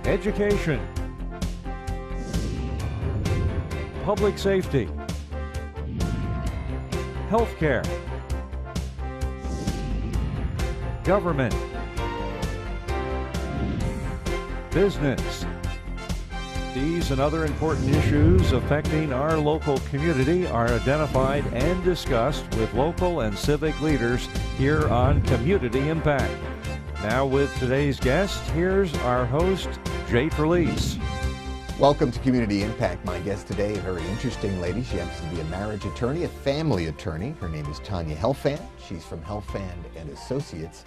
education, public safety, healthcare, government, business. These and other important issues affecting our local community are identified and discussed with local and civic leaders here on Community Impact. Now with today's guest, here's our host, Jay Felice. Welcome to Community Impact. My guest today, a very interesting lady. She happens to be a marriage attorney, a family attorney. Her name is Tanya Helfand. She's from Helfand&Associates.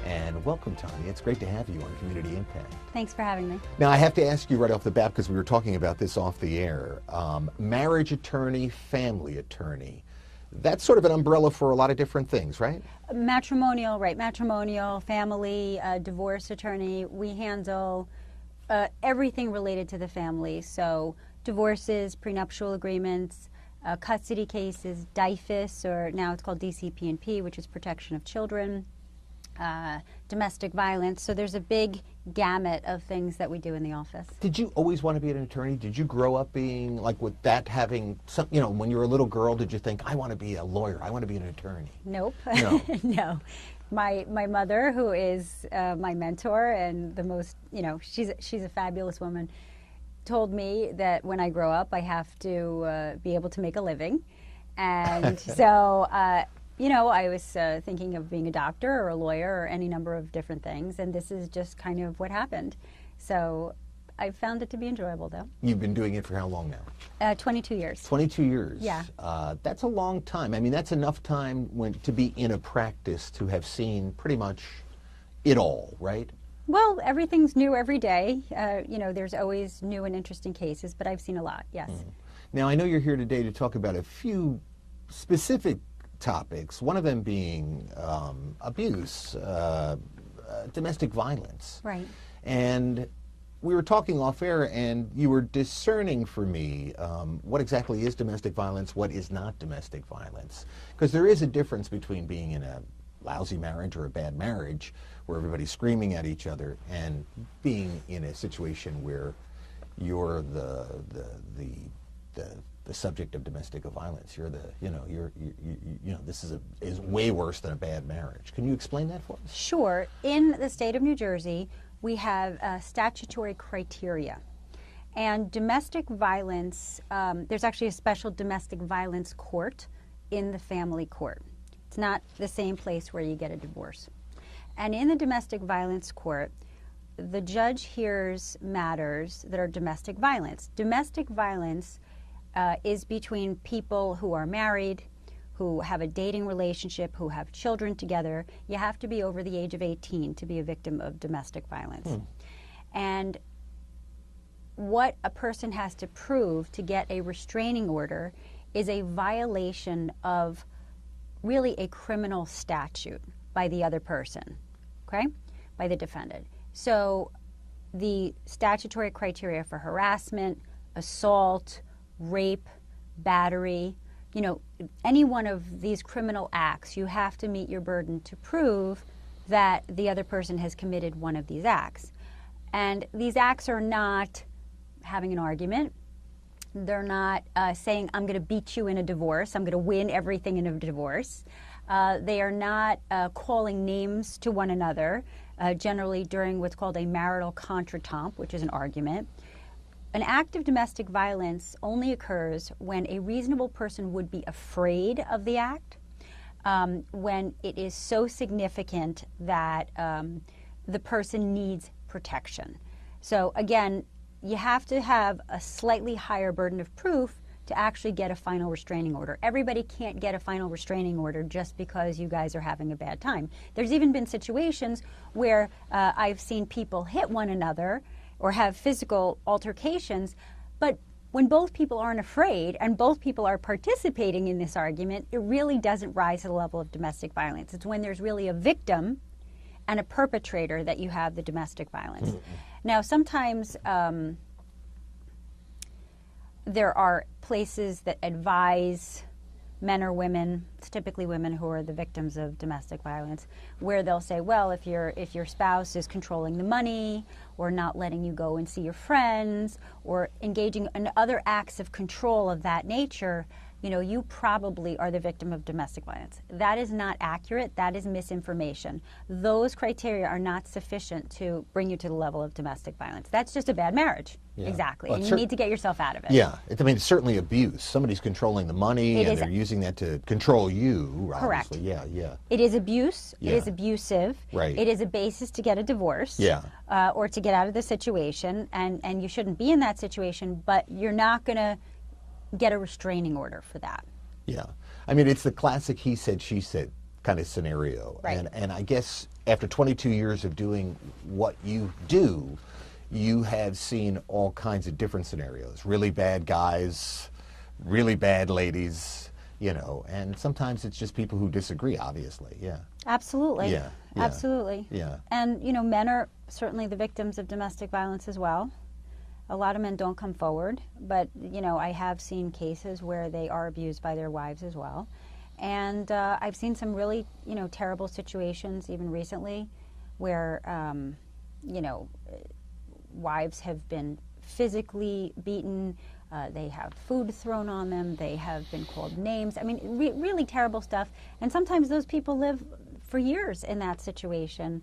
And welcome, Tanya. It's great to have you on Community Impact. Thanks for having me. Now, I have to ask you right off the bat, because we were talking about this off the air, marriage attorney, family attorney. That's sort of an umbrella for a lot of different things, right? Matrimonial, right. Matrimonial, family, divorce attorney. We handle everything related to the family. So divorces, prenuptial agreements, custody cases, DIFIS, or now it's called DCP&P, which is protection of children, domestic violence. So there's a big gamut of things that we do in the office. Did you always want to be an attorney? Did you grow up being like with that, having some, you know, when you were a little girl, did you think, I want to be a lawyer, I want to be an attorney? Nope. No. No. My mother, who is my mentor and the most, you know, she's a fabulous woman, told me that when I grow up, I have to be able to make a living. And so, you know, I was thinking of being a doctor or a lawyer or any number of different things, and this is just kind of what happened. So I found it to be enjoyable, though. You've been doing it for how long now? 22 years. 22 years. Yeah. That's a long time. I mean, that's enough time to be in a practice to have seen pretty much it all, right? Well, everything's new every day. You know, there's always new and interesting cases, but I've seen a lot, yes. Now, I know you're here today to talk about a few specific topics, one of them being abuse, domestic violence. Right. And we were talking off air, and you were discerning for me what exactly is domestic violence, what is not domestic violence. Because there is a difference between being in a lousy marriage or a bad marriage where everybody's screaming at each other and being in a situation where you're the subject of domestic violence. You're this is way worse than a bad marriage. Can you explain that for us? Sure. In the state of New Jersey, we have statutory criteria. And domestic violence, there's actually a special domestic violence court in the family court. It's not the same place where you get a divorce. And in the domestic violence court, the judge hears matters that are domestic violence. Domestic violence is between people who are married, who have a dating relationship, who have children together. You have to be over the age of 18 to be a victim of domestic violence. And what a person has to prove to get a restraining order is a violation of really a criminal statute by the other person, okay, by the defendant. So the statutory criteria for harassment, assault, rape, battery, you know, any one of these criminal acts, you have to meet your burden to prove that the other person has committed one of these acts. And these acts are not having an argument. They're not saying, I'm going to beat you in a divorce, I'm going to win everything in a divorce. They are not calling names to one another, generally during what's called a marital contretemps, which is an argument. An act of domestic violence only occurs when a reasonable person would be afraid of the act, when it is so significant that the person needs protection. So again, you have to have a slightly higher burden of proof to actually get a final restraining order. Everybody can't get a final restraining order just because you guys are having a bad time. There's even been situations where I've seen people hit one another or have physical altercations, but when both people aren't afraid and both people are participating in this argument, it really doesn't rise to the level of domestic violence. It's when there's really a victim and a perpetrator that you have the domestic violence. Now, sometimes there are places that advise men or women, it's typically women who are the victims of domestic violence, where they'll say, well, if your spouse is controlling the money or not letting you go and see your friends or engaging in other acts of control of that nature, you know, you probably are the victim of domestic violence. That is not accurate. That is misinformation. Those criteria are not sufficient to bring you to the level of domestic violence. That's just a bad marriage. Yeah. Exactly. Well, and you need to get yourself out of it. Yeah. I mean, it's certainly abuse. Somebody's controlling the money It and is. they're using that to control you. Correct. Obviously. Yeah, yeah. It is abuse. Yeah. It is abusive. Right. It is a basis to get a divorce. Yeah. Or to get out of the situation. And you shouldn't be in that situation, but you're not going to get a restraining order for that. Yeah. I mean, it's the classic he said, she said kind of scenario. Right. And I guess after 22 years of doing what you do, you have seen all kinds of different scenarios. Really bad guys, really bad ladies, you know, and sometimes it's just people who disagree, obviously. Yeah. Absolutely. Yeah. Yeah. Absolutely. Yeah. And, you know, men are certainly the victims of domestic violence as well. A lot of men don't come forward, but, you know, I have seen cases where they are abused by their wives as well. And I've seen some really, you know, terrible situations even recently where, you know, wives have been physically beaten, they have food thrown on them, they have been called names. I mean, really terrible stuff. And sometimes those people live for years in that situation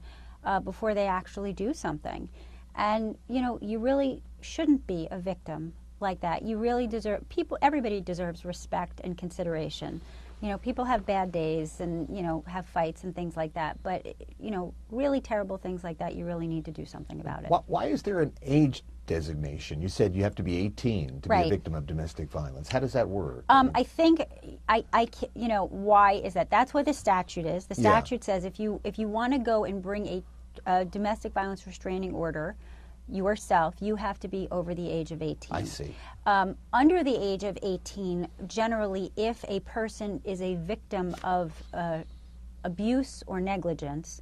before they actually do something. And, you know, you really shouldn't be a victim like that. You really deserve, everybody deserves respect and consideration. You know, people have bad days and, you know, have fights and things like that. But, you know, really terrible things like that, you really need to do something about it. Why is there an age designation? You said you have to be 18 to be a victim of domestic violence. How does that work? I think, you know, why is that? That's what the statute is. The statute says if you want to go and bring a domestic violence restraining order yourself, you have to be over the age of 18. I see. Under the age of 18, generally, if a person is a victim of abuse or negligence,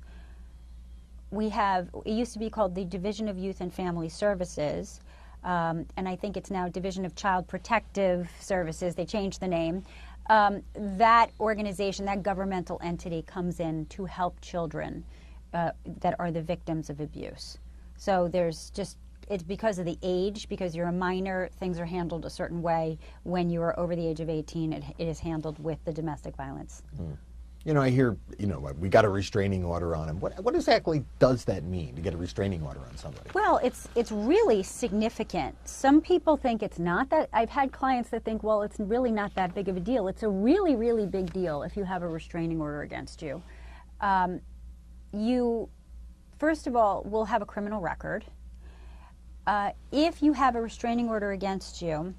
it used to be called the Division of Youth and Family Services, and I think it's now Division of Child Protective Services. They changed the name. That organization, that governmental entity, comes in to help children that are the victims of abuse. So it's because of the age, because you're a minor, things are handled a certain way. When you are over the age of 18, it is handled with the domestic violence. Mm. You know, I hear, you know, we got a restraining order on him. What exactly does that mean, to get a restraining order on somebody? Well, it's really significant. Some people think it's not that. I've had clients that think, well, it's really not that big of a deal. It's a really, really big deal if you have a restraining order against you. You, first of all, will have a criminal record. If you have a restraining order against you,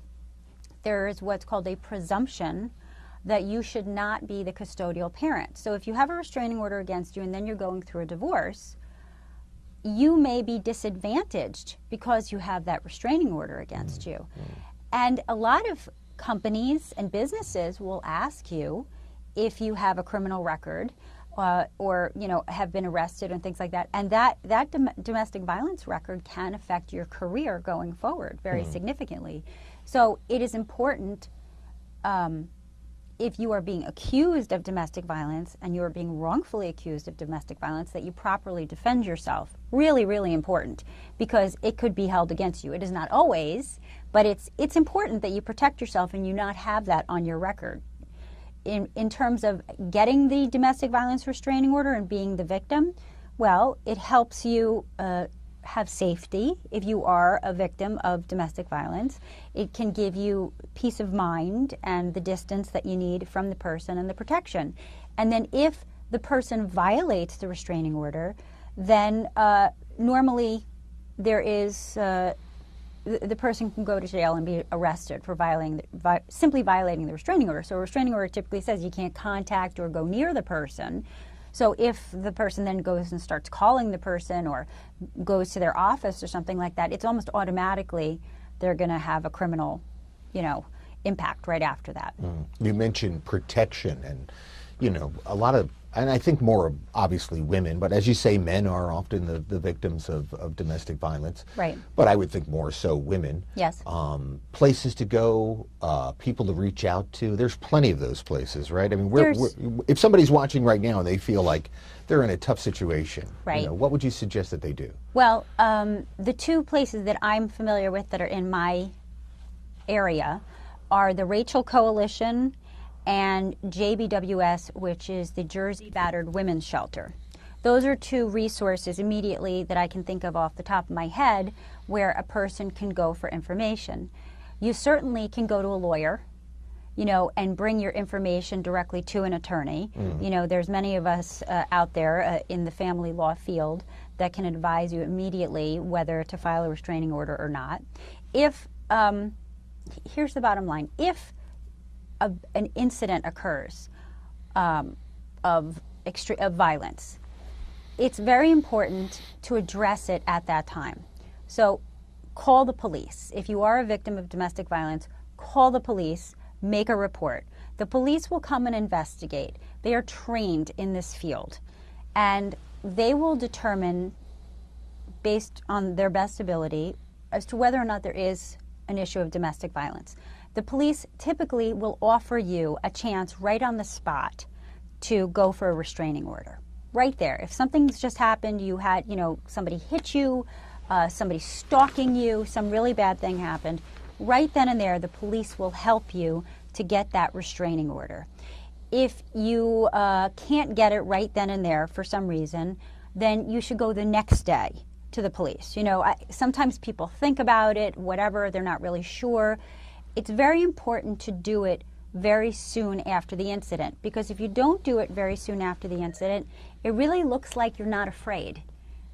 there is what's called a presumption that you should not be the custodial parent. So if you have a restraining order against you and then you're going through a divorce, you may be disadvantaged because you have that restraining order against you. And a lot of companies and businesses will ask you if you have a criminal record or, you know, have been arrested and things like that. And that domestic violence record can affect your career going forward very significantly. So it is important, if you are being accused of domestic violence and you are being wrongfully accused of domestic violence, that you properly defend yourself. Really, really important, because it could be held against you. It is not always, but it's important that you protect yourself and you not have that on your record. In terms of getting the domestic violence restraining order and being the victim, well, it helps you have safety if you are a victim of domestic violence. It can give you peace of mind and the distance that you need from the person and the protection. And then if the person violates the restraining order, then normally there is the person can go to jail and be arrested for simply violating the restraining order. So a restraining order typically says you can't contact or go near the person. So if the person then goes and starts calling the person or goes to their office or something like that, it's almost automatically they're going to have a criminal, you know, impact right after that. You mentioned protection, and, you know, a lot of and I think more obviously women, but as you say, men are often the victims of domestic violence. Right. But I would think more so women. Yes. Places to go, people to reach out to. There's plenty of those places, right? I mean, if somebody's watching right now and they feel like they're in a tough situation, right. What would you suggest that they do? Well, the two places that I'm familiar with that are in my area are the Rachel Coalition and JBWS, which is the Jersey Battered Women's Shelter. Those are two resources immediately that I can think of off the top of my head where a person can go for information. You certainly can go to a lawyer, and bring your information directly to an attorney. There's many of us out there in the family law field that can advise you immediately whether to file a restraining order or not. Here's the bottom line. If an incident occurs of violence, it's very important to address it at that time. So call the police. If you are a victim of domestic violence, call the police, make a report. The police will come and investigate. They are trained in this field, and they will determine, based on their best ability, as to whether or not there is an issue of domestic violence. The police typically will offer you a chance right on the spot to go for a restraining order. Right there. If something's just happened, you had, somebody hit you, somebody stalking you, some really bad thing happened, right then and there the police will help you to get that restraining order. If you can't get it right then and there for some reason, then you should go the next day to the police. Sometimes people think about it, whatever, they're not really sure. It's very important to do it very soon after the incident, because if you don't do it very soon after the incident, it really looks like you're not afraid,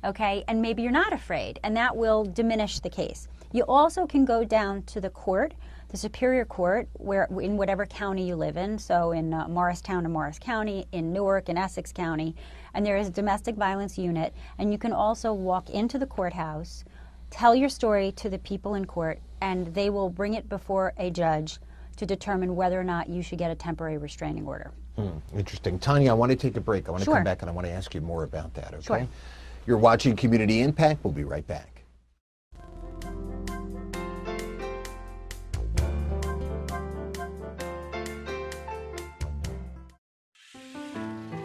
okay? And maybe you're not afraid, and that will diminish the case. You also can go down to the court, the Superior Court, in whatever county you live in, so in Morristown and Morris County, in Newark and Essex County, and there is a domestic violence unit, and you can also walk into the courthouse, tell your story to the people in court, and they will bring it before a judge to determine whether or not you should get a temporary restraining order. Interesting. Tanya, I want to take a break. I want to Sure. come back and I want to ask you more about that, okay? Sure. You're watching Community Impact. We'll be right back.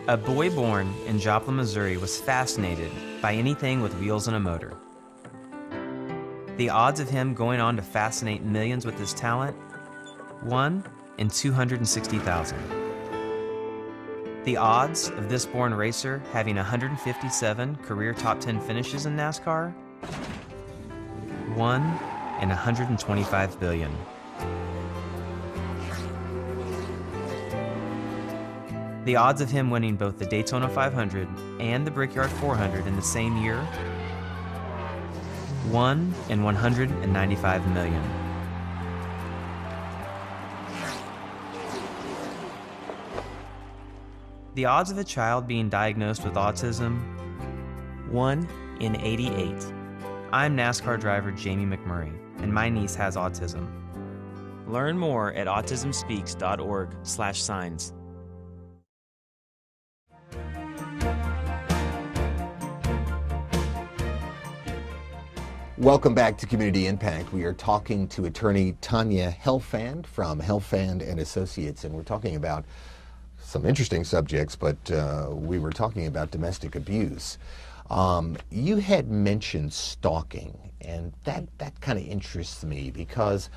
A boy born in Joplin, Missouri was fascinated by anything with wheels and a motor. The odds of him going on to fascinate millions with his talent? 1 in 260,000. The odds of this born racer having 157 career top 10 finishes in NASCAR? 1 in 125 billion. The odds of him winning both the Daytona 500 and the Brickyard 400 in the same year? 1 in 195 million. The odds of a child being diagnosed with autism? 1 in 88. I'm NASCAR driver Jamie McMurray, and my niece has autism. Learn more at autismspeaks.org/signs. Welcome back to Community Impact. We are talking to attorney Tanya Helfand from Helfand&Associates, and we're talking about some interesting subjects, but we were talking about domestic abuse. You had mentioned stalking, and that kind of interests me because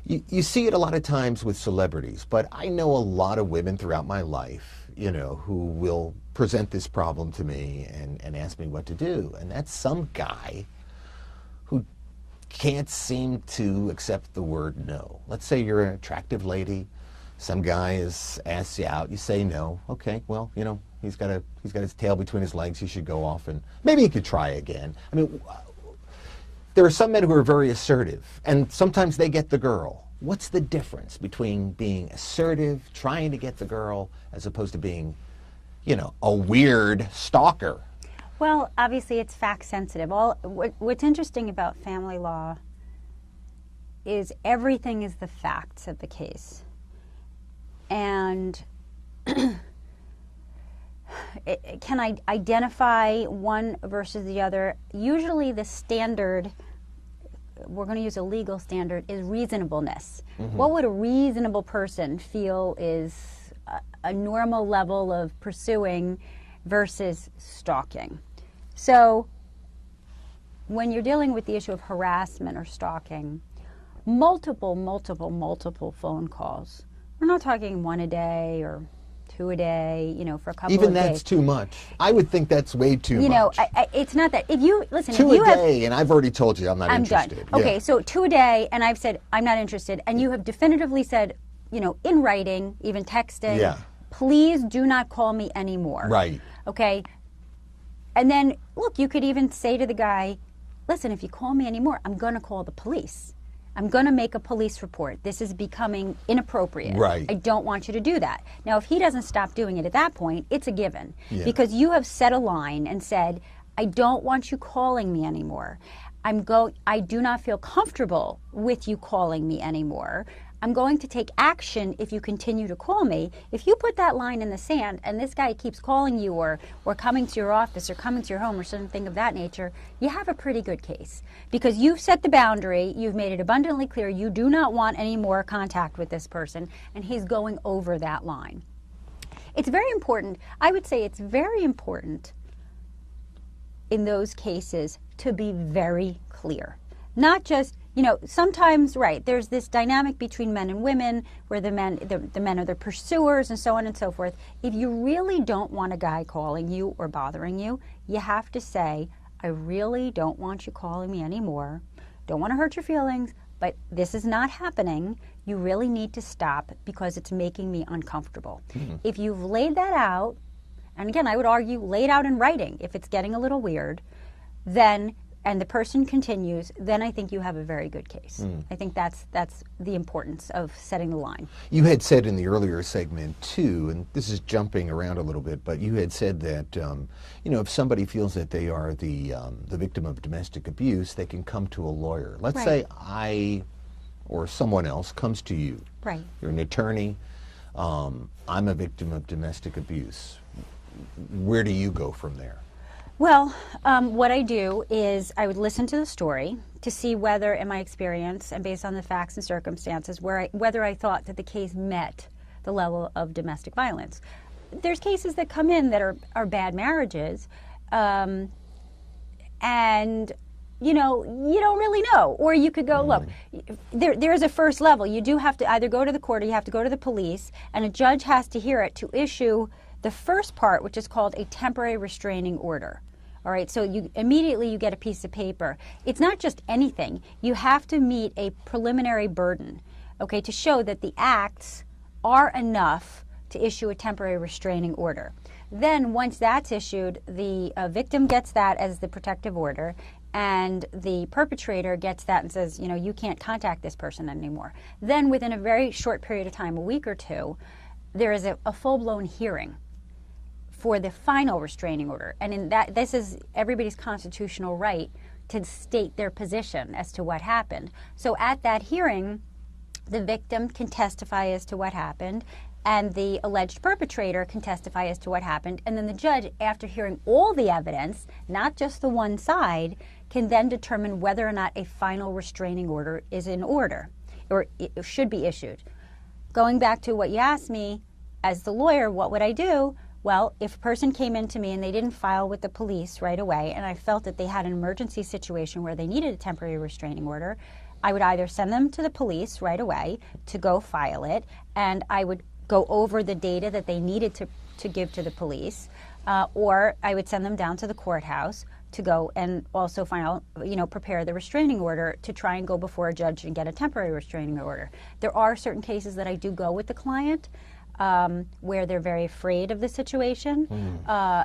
you see it a lot of times with celebrities, but I know a lot of women throughout my life, who will present this problem to me and ask me what to do, and that's some guy who can't seem to accept the word no. Let's say you're an attractive lady, some guy has asked you out, you say no. Okay, well, he's got his tail between his legs, he should go off and maybe he could try again. I mean, there are some men who are very assertive, and sometimes they get the girl. What's the difference between being assertive, trying to get the girl, as opposed to being, a weird stalker? Well, obviously it's fact sensitive. What's interesting about family law is everything is the facts of the case. And can I identify one versus the other? Usually the standard, we're going to use a legal standard, is reasonableness. What would a reasonable person feel is a normal level of pursuing versus stalking? So when you're dealing with the issue of harassment or stalking, multiple phone calls. We're not talking one a day or two a day, for a couple of days. Even that's too much. I would think that's way too much. It's not that. If you listen, two if you a day, and I've already told you I'm not interested. Done. Okay, so 2 a day, and I've said I'm not interested, and you have definitively said, in writing, even texting, please do not call me anymore. Right. Okay. And then look, you could even say to the guy, listen, if you call me anymore, I'm going to call the police. I'm going to make a police report. This is becoming inappropriate. Right. I don't want you to do that. Now, if he doesn't stop doing it at that point, it's a given. Yeah. Because you have set a line and said, I don't want you calling me anymore. I do not feel comfortable with you calling me anymore. I'm going to take action if you continue to call me. If you put that line in the sand and this guy keeps calling you or coming to your office or coming to your home or something of that nature, you have a pretty good case. Because you've set the boundary, you've made it abundantly clear you do not want any more contact with this person, and he's going over that line. It's very important, I would say it's very important in those cases to be very clear. Not just, sometimes, right, there's this dynamic between men and women where the men are the pursuers and so on and so forth. If you really don't want a guy calling you or bothering you, you have to say, I really don't want you calling me anymore. Don't want to hurt your feelings, but this is not happening. You really need to stop because it's making me uncomfortable. If you've laid that out, and again, I would argue lay it out in writing. If it's getting a little weird, then and the person continues, then I think you have a very good case. I think that's the importance of setting the line. You had said in the earlier segment too, and this is jumping around a little bit, but you had said that if somebody feels that they are the victim of domestic abuse, they can come to a lawyer. Let's say I or someone else comes to you. Right. You're an attorney. I'm a victim of domestic abuse. Where do you go from there? Well, what I do is I would listen to the story to see whether, in my experience, and based on the facts and circumstances, whether I thought that the case met the level of domestic violence. There's cases that come in that are bad marriages, and you don't really know. Or you could go, look, there's a first level. You do have to either go to the court or you have to go to the police, and a judge has to hear it to issue the first part, which is called a temporary restraining order. All right, so you immediately get a piece of paper. It's not just anything. You have to meet a preliminary burden, okay, to show that the acts are enough to issue a temporary restraining order. Then once that's issued, the victim gets that as the protective order, and the perpetrator gets that and says, you can't contact this person anymore. Then within a very short period of time, a week or two, there is a full-blown hearing for the final restraining order. And in that, this is everybody's constitutional right to state their position as to what happened. So at that hearing, the victim can testify as to what happened, and the alleged perpetrator can testify as to what happened. And then the judge, after hearing all the evidence, not just the one side, can then determine whether or not a final restraining order is in order, or it should be issued. Going back to what you asked me, as the lawyer, what would I do? Well, if a person came in to me and they didn't file with the police right away, and I felt that they had an emergency situation where they needed a temporary restraining order, I would either send them to the police right away to go file it, and I would go over the data that they needed to give to the police, or I would send them down to the courthouse to go and also prepare the restraining order to try and go before a judge and get a temporary restraining order. There are certain cases that I do go with the client, where they're very afraid of the situation.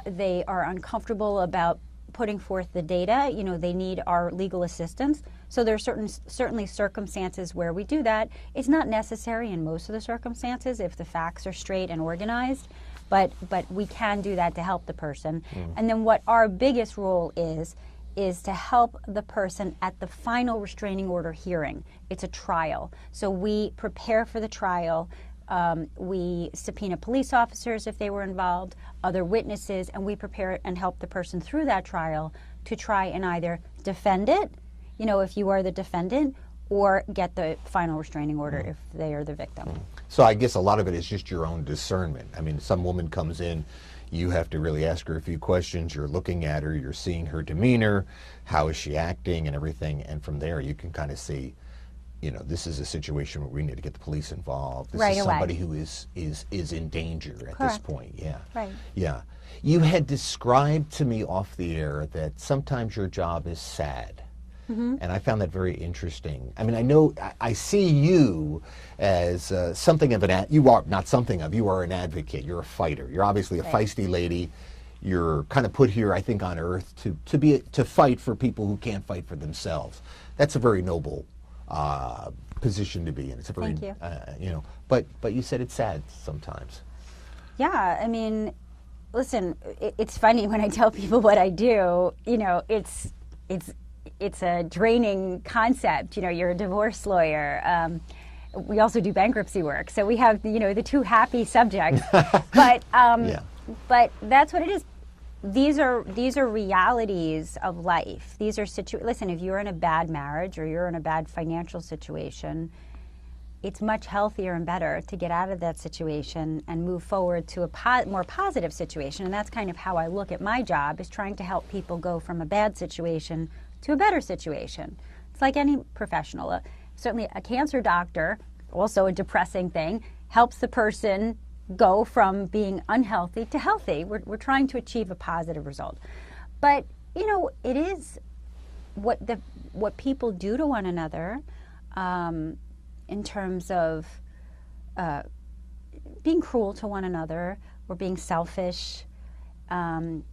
They are uncomfortable about putting forth the data. They need our legal assistance. So there are certainly circumstances where we do that. It's not necessary in most of the circumstances if the facts are straight and organized, but we can do that to help the person. And then what our biggest role is to help the person at the final restraining order hearing. It's a trial. So we prepare for the trial. We subpoena police officers if they were involved, other witnesses, and we prepare and help the person through that trial to try and either defend it, if you are the defendant, or get the final restraining order if they are the victim. So I guess a lot of it is just your own discernment. I mean, some woman comes in, you have to really ask her a few questions. You're looking at her, you're seeing her demeanor, how is she acting and everything, and from there you can kind of see, this is a situation where we need to get the police involved. This right is away. somebody who is in danger at this point. Yeah. Right. Yeah. You had described to me off the air that sometimes your job is sad. And I found that very interesting. I mean, I see you as something of you are not something of, you are an advocate, you're a fighter. You're obviously a feisty lady. You're kind of put here, I think, on earth to fight for people who can't fight for themselves. That's a very noble position to be in. It's a very, Thank you. But you said it's sad sometimes. Yeah, I mean, listen, it's funny when I tell people what I do, it's a draining concept. You're a divorce lawyer. We also do bankruptcy work, so we have the two happy subjects. But but that's what it is. These are realities of life. These are listen, if you're in a bad marriage or you're in a bad financial situation, it's much healthier and better to get out of that situation and move forward to a more positive situation. And that's kind of how I look at my job, is trying to help people go from a bad situation to a better situation. It's like any professional. Certainly a cancer doctor, also a depressing thing, helps the person go from being unhealthy to healthy. We're trying to achieve a positive result. But, it is what people do to one another in terms of being cruel to one another or being selfish, and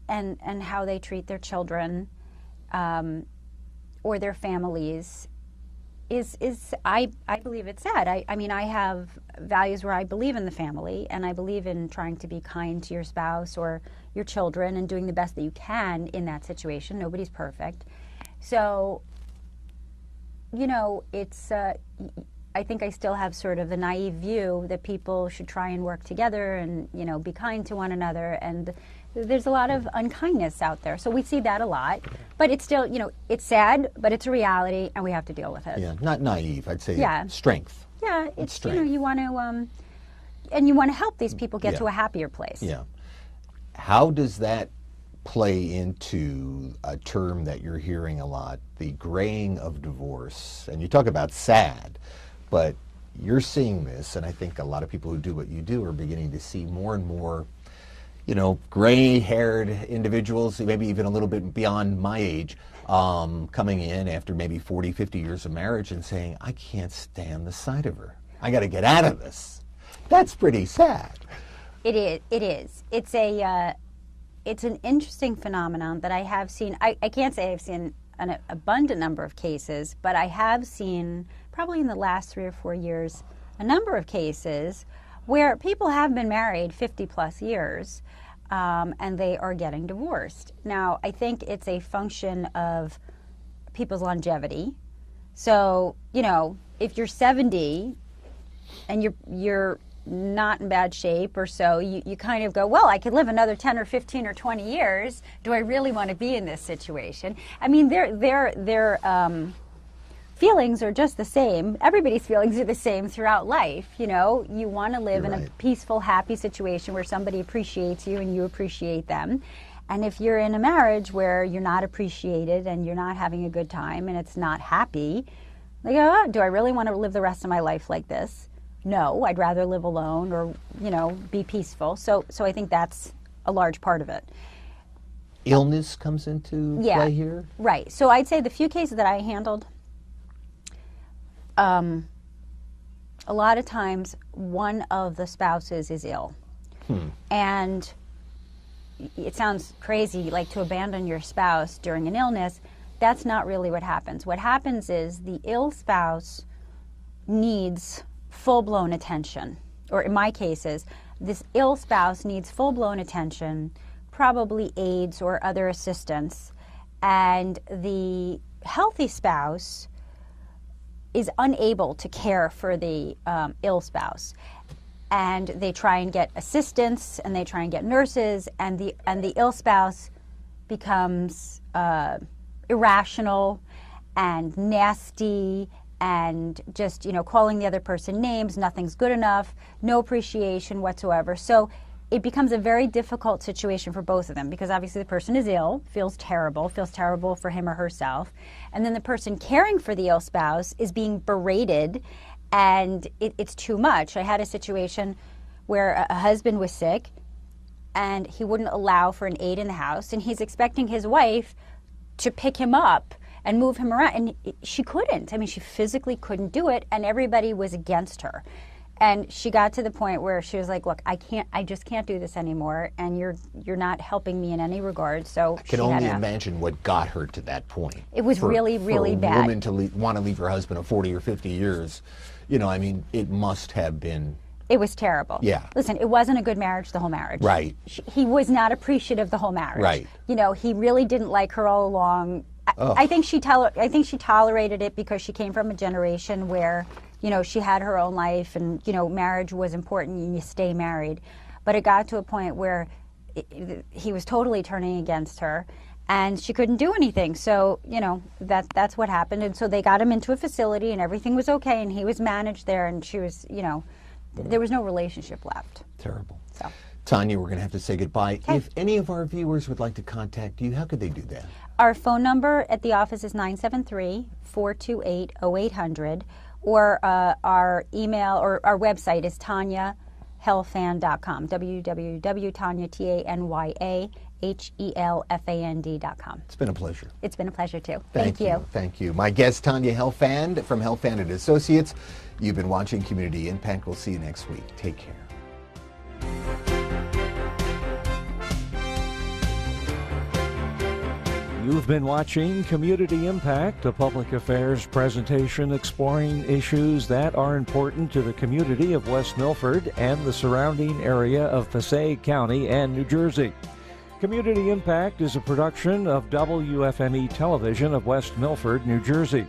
how they treat their children or their families is I believe it's sad. I mean, I have values where I believe in the family, and I believe in trying to be kind to your spouse or your children and doing the best that you can in that situation. Nobody's perfect. So, it's I think I still have sort of the naive view that people should try and work together and, be kind to one another, and there's a lot of unkindness out there. So we see that a lot, but it's still, it's sad, but it's a reality, and we have to deal with it. Yeah, not naive. I'd say strength. Yeah, it's strength. You want to, and you want to help these people get to a happier place. Yeah. How does that play into a term that you're hearing a lot, the graying of divorce? And you talk about sad, but you're seeing this, and I think a lot of people who do what you do are beginning to see more and more gray-haired individuals, maybe even a little bit beyond my age, coming in after maybe 40, 50 years of marriage and saying, I can't stand the sight of her. I got to get out of this. That's pretty sad. It is. It's an interesting phenomenon that I have seen. I can't say I've seen an abundant number of cases, but I have seen, probably in the last 3 or 4 years, a number of cases where people have been married 50 plus years, and they are getting divorced. Now, I think it's a function of people's longevity. So, if you're 70 and you're not in bad shape or so, you kind of go, well, I could live another 10 or 15 or 20 years. Do I really want to be in this situation? I mean, their feelings are just the same. Everybody's feelings are the same throughout life. You want to live in a peaceful, happy situation where somebody appreciates you and you appreciate them. And if you're in a marriage where you're not appreciated and you're not having a good time and it's not happy, they go, do I really want to live the rest of my life like this? No, I'd rather live alone or, be peaceful. So I think that's a large part of it. Illness comes into play here? Right. So I'd say the few cases that I handled, a lot of times one of the spouses is ill. And it sounds crazy, like to abandon your spouse during an illness. That's not really what happens. What happens is the ill spouse needs full-blown attention. Or in my cases, this ill spouse needs full-blown attention, probably aids or other assistance. And the healthy spouse is unable to care for the ill spouse. And they try and get assistants, and they try and get nurses, and the ill spouse becomes irrational and nasty and just, calling the other person names. Nothing's good enough, no appreciation whatsoever. So it becomes a very difficult situation for both of them, because obviously the person is ill, feels terrible for him or herself, and then the person caring for the ill spouse is being berated, and it's too much. I had a situation where a husband was sick, and he wouldn't allow for an aide in the house, and he's expecting his wife to pick him up and move him around, and she couldn't. I mean, she physically couldn't do it, and everybody was against her. And she got to the point where she was like, look, I just can't do this anymore, and you're not helping me in any regard. So I can only imagine what got her to that point. It was really, really bad. For a woman to want to leave her husband of 40 or 50 years, it must have been. It was terrible. Yeah. Listen, it wasn't a good marriage, the whole marriage. Right. He was not appreciative the whole marriage. Right. He really didn't like her all along. I think she tolerated it because she came from a generation where, she had her own life, and, marriage was important and you stay married. But it got to a point where he was totally turning against her, and she couldn't do anything. So, that's what happened. And so they got him into a facility, and everything was okay, and he was managed there, and she was, there was no relationship left. Terrible. So. Tanya, we're going to have to say goodbye. Okay. If any of our viewers would like to contact you, how could they do that? Our phone number at the office is 973-428-0800, or our email or our website is TanyaHelfand.com, www.TanyaHelfand.com. It's been a pleasure. It's been a pleasure, too. Thank you. Thank you. My guest, Tanya Helfand from Helfand&Associates. You've been watching Community Impact. We'll see you next week. Take care. You've been watching Community Impact, a public affairs presentation exploring issues that are important to the community of West Milford and the surrounding area of Passaic County and New Jersey. Community Impact is a production of WFME Television of West Milford, New Jersey.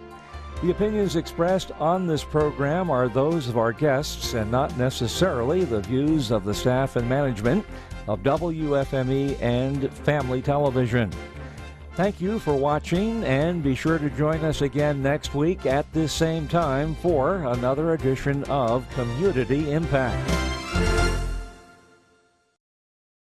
The opinions expressed on this program are those of our guests and not necessarily the views of the staff and management of WFME and Family Television. Thank you for watching, and be sure to join us again next week at this same time for another edition of Community Impact.